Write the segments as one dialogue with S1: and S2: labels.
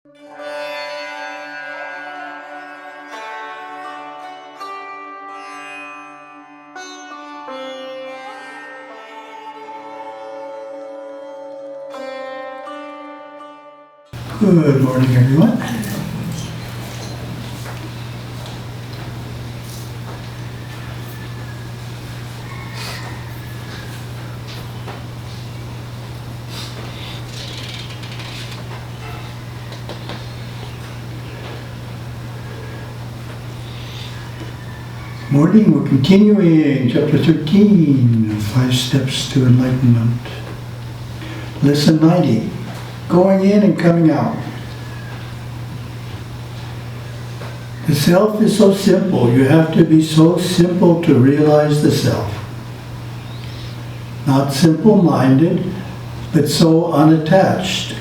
S1: Good morning, everyone. Morning, we're continuing chapter 13, 5 Steps to Enlightenment. Lesson 90. Going in and coming out. The self is so simple. You have to be so simple to realize the self. Not simple-minded, but so unattached.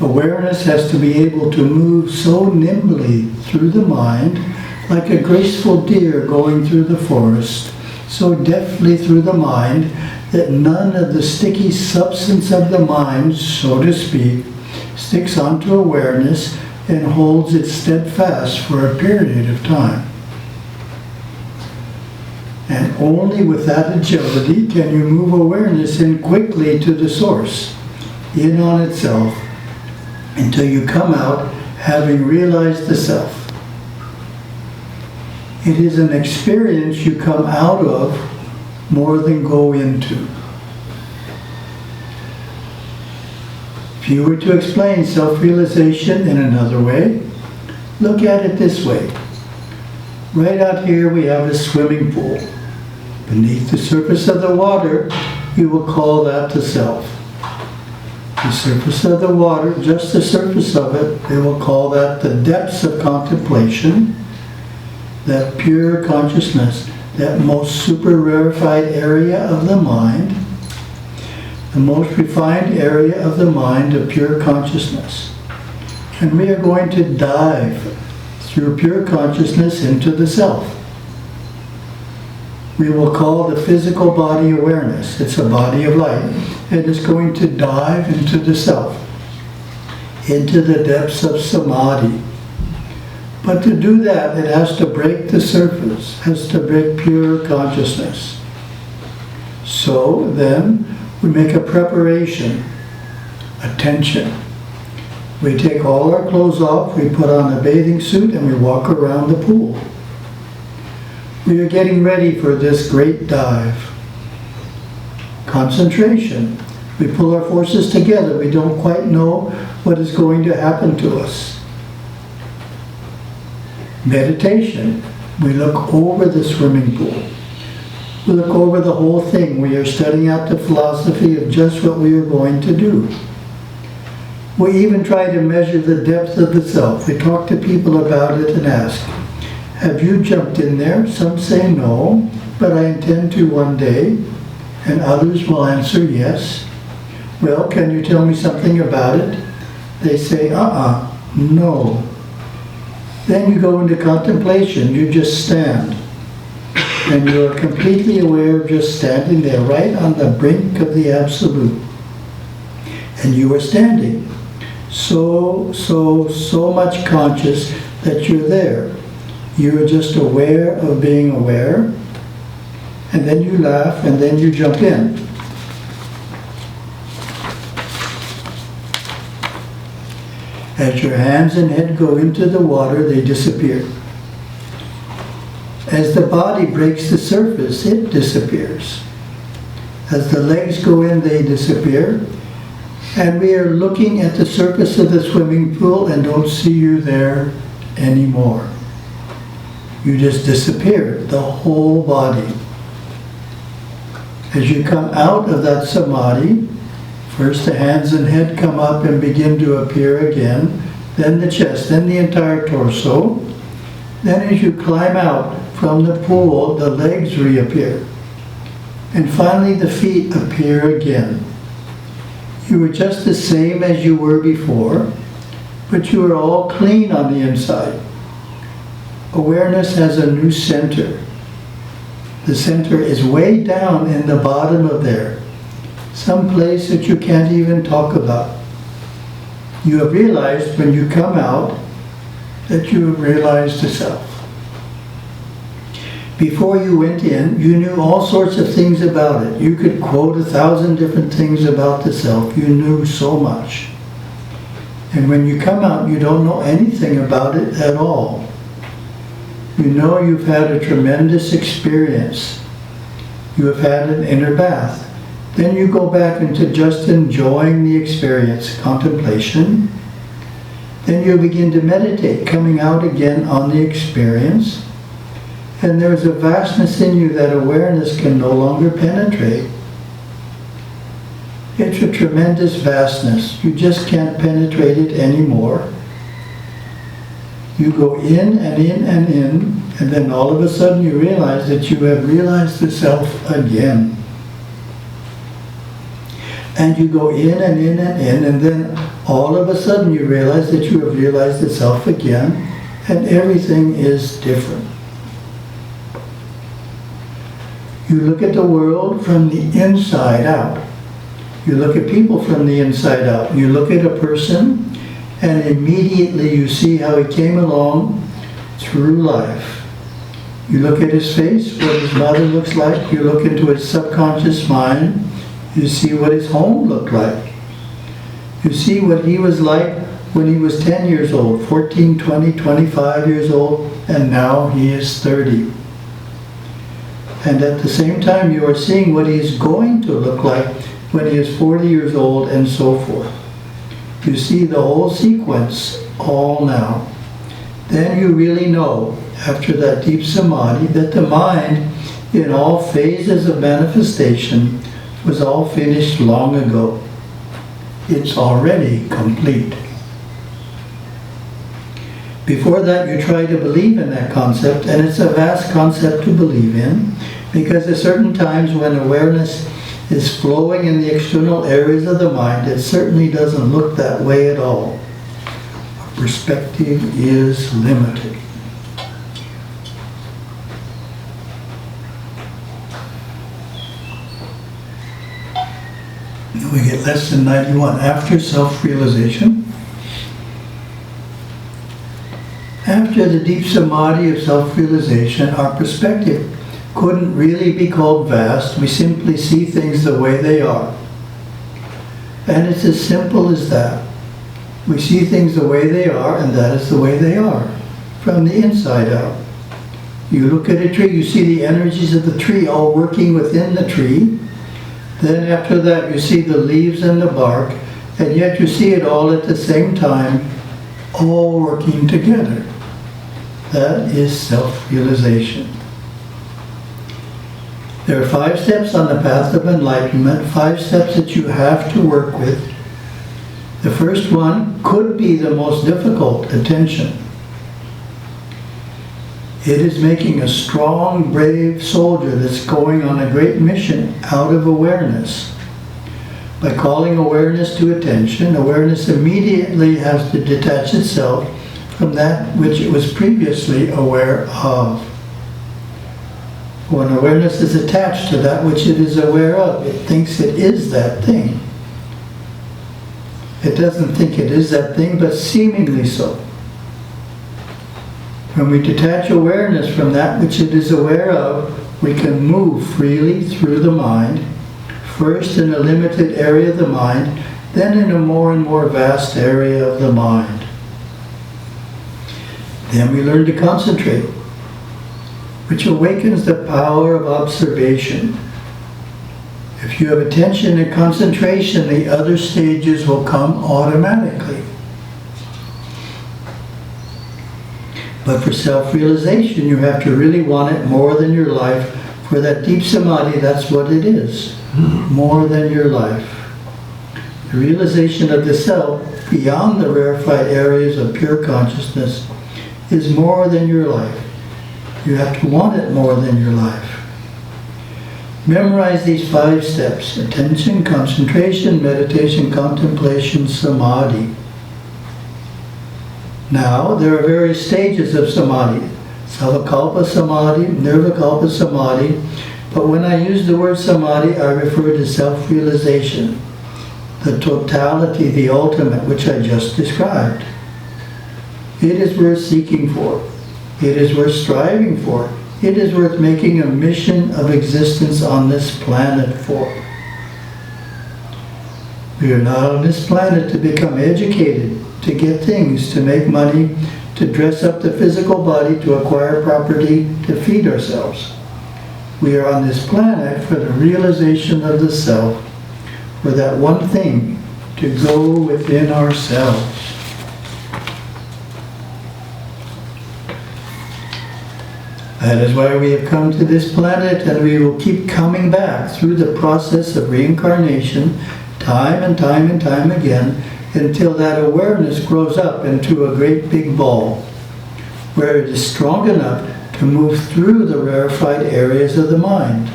S1: Awareness has to be able to move so nimbly through the mind, like a graceful deer going through the forest, so deftly through the mind that none of the sticky substance of the mind, so to speak, sticks onto awareness and holds it steadfast for a period of time. And only with that agility can you move awareness in quickly to the source, in on itself, until you come out having realized the self. It is an experience you come out of more than go into. If you were to explain self-realization in another way, look at it this way. Right out here we have a swimming pool. Beneath the surface of the water, you will call that the self. The surface of the water, just the surface of it, they will call that the depths of contemplation, that pure consciousness, that most super rarefied area of the mind, the most refined area of the mind of pure consciousness. And we are going to dive through pure consciousness into the self. We will call the physical body awareness. It's a body of light. It is going to dive into the self, into the depths of samadhi. But to do that, it has to break the surface, has to break pure consciousness. So then, we make a preparation, attention. We take all our clothes off, we put on a bathing suit, and we walk around the pool. We are getting ready for this great dive. Concentration. We pull our forces together. We don't quite know what is going to happen to us. Meditation. We look over the swimming pool. We look over the whole thing. We are studying out the philosophy of just what we are going to do. We even try to measure the depth of the self. We talk to people about it and ask, have you jumped in there? Some say no, but I intend to one day. And others will answer yes. Well, can you tell me something about it? They say, no. Then you go into contemplation. You just stand. And you are completely aware of just standing there, right on the brink of the Absolute. And you are standing. So much conscious that you're there. You are just aware of being aware. And then you laugh, and then you jump in. As your hands and head go into the water, they disappear. As the body breaks the surface, it disappears. As the legs go in, they disappear. And we are looking at the surface of the swimming pool and don't see you there anymore. You just disappear, the whole body. As you come out of that samadhi, first the hands and head come up and begin to appear again, then the chest, then the entire torso. Then as you climb out from the pool, the legs reappear. And finally the feet appear again. You are just the same as you were before, but you are all clean on the inside. Awareness has a new center. The center is way down in the bottom of there, some place that you can't even talk about. You have realized when you come out that you have realized the self. Before you went in, you knew all sorts of things about it. You could quote 1,000 different things about the self. You knew so much. And when you come out, you don't know anything about it at all. You know you've had a tremendous experience. You have had an inner bath. Then you go back into just enjoying the experience, contemplation. Then you begin to meditate, coming out again on the experience. And there's a vastness in you that awareness can no longer penetrate. It's a tremendous vastness. You just can't penetrate it anymore. You go in and in and in, and then all of a sudden you realize that you have realized the self again. And you go in and in and in, and then all of a sudden you realize that you have realized the self again, and everything is different. You look at the world from the inside out. You look at people from the inside out. You look at a person, and immediately you see how he came along through life. You look at his face, what his mother looks like. You look into his subconscious mind. You see what his home looked like. You see what he was like when he was 10 years old, 14, 20, 25 years old, and now he is 30. And at the same time, you are seeing what he is going to look like when he is 40 years old, and so forth. You see the whole sequence all now. Then you really know, after that deep samadhi, that the mind, in all phases of manifestation, was all finished long ago. It's already complete. Before that, you try to believe in that concept, and it's a vast concept to believe in, because at certain times when awareness is flowing in the external areas of the mind, it certainly doesn't look that way at all. Our perspective is limited. We get lesson 91. After self-realization, after the deep samadhi of self-realization, our perspective couldn't really be called vast. We simply see things the way they are. And it's as simple as that. We see things the way they are, and that is the way they are, from the inside out. You look at a tree, you see the energies of the tree all working within the tree. Then after that you see the leaves and the bark, and yet you see it all at the same time, all working together. That is self-realization. There are 5 steps on the path of enlightenment, 5 steps that you have to work with. The first one could be the most difficult, attention. It is making a strong, brave soldier that's going on a great mission out of awareness. By calling awareness to attention, awareness immediately has to detach itself from that which it was previously aware of. When awareness is attached to that which it is aware of, it thinks it is that thing. It doesn't think it is that thing, but seemingly so. When we detach awareness from that which it is aware of, we can move freely through the mind, first in a limited area of the mind, then in a more and more vast area of the mind. Then we learn to concentrate, which awakens the power of observation. If you have attention and concentration, the other stages will come automatically. But for self-realization, you have to really want it more than your life. For that deep samadhi, that's what it is. More than your life. The realization of the self, beyond the rarefied areas of pure consciousness, is more than your life. You have to want it more than your life. Memorize these 5 steps: attention, concentration, meditation, contemplation, samadhi. Now, there are various stages of samadhi. Savakalpa samadhi, nirvikalpa samadhi. But when I use the word samadhi, I refer to self-realization. the totality, the ultimate, which I just described. It is worth seeking for. It is worth striving for. It is worth making a mission of existence on this planet for. We are not on this planet to become educated, to get things, to make money, to dress up the physical body, to acquire property, to feed ourselves. We are on this planet for the realization of the self, for that one thing, to go within ourselves. That is why we have come to this planet, and we will keep coming back through the process of reincarnation, time and time and time again, until that awareness grows up into a great big ball, where it is strong enough to move through the rarefied areas of the mind.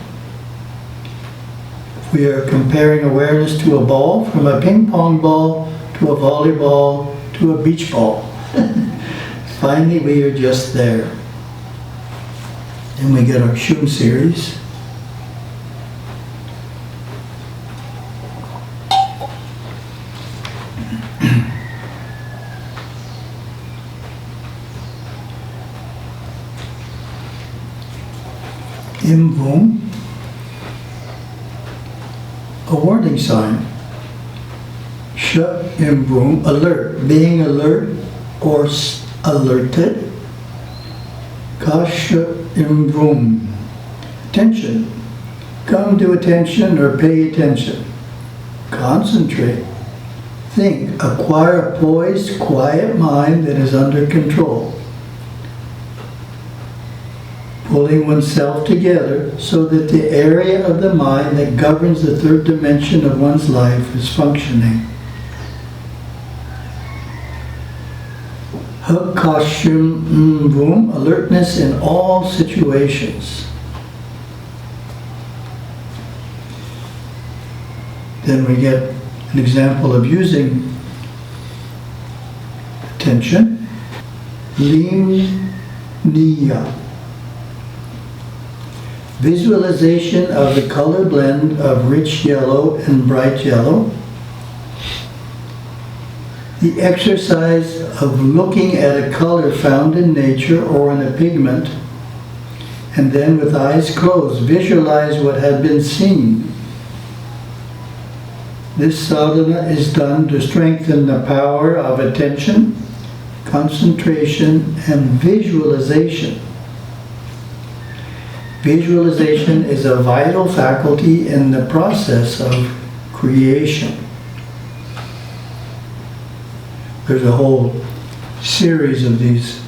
S1: We are comparing awareness to a ball, from a ping pong ball to a volleyball to a beach ball. Finally, we are just there. And we get our Shum series. Imvum, a warning sign. Sh imvum, alert, being alert or alerted. Kash imvum, attention. Come to attention or pay attention. Concentrate. Think. Acquire a poised, quiet mind that is under control. Pulling oneself together so that the area of the mind that governs the third dimension of one's life is functioning. Hakashim Vum, alertness in all situations. Then we get an example of using attention. Lim Niya. Visualization of the color blend of rich yellow and bright yellow. The exercise of looking at a color found in nature or in a pigment, and then with eyes closed, visualize what had been seen. This sadhana is done to strengthen the power of attention, concentration, and visualization. Visualization is a vital faculty in the process of creation. There's a whole series of these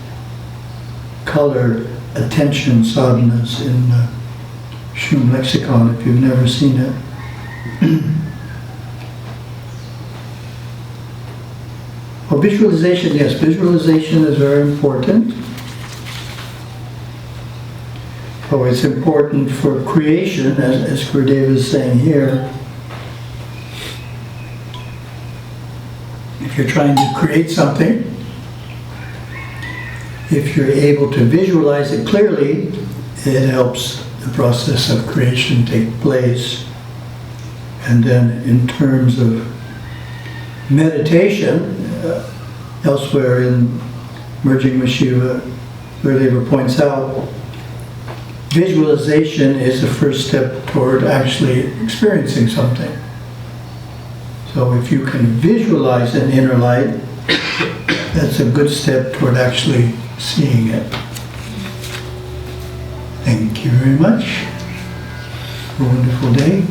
S1: color attention sadhanas in the Shum lexicon if you've never seen it. Well, visualization, yes, visualization is very important. Oh, it's important for creation, as Gurudeva is saying here. If you're trying to create something, if you're able to visualize it clearly, it helps the process of creation take place. And then in terms of meditation, elsewhere in Merging with Śiva, Gurudeva points out, visualization is the first step toward actually experiencing something. So if you can visualize an inner light, that's a good step toward actually seeing it. Thank you very much. Have a wonderful day.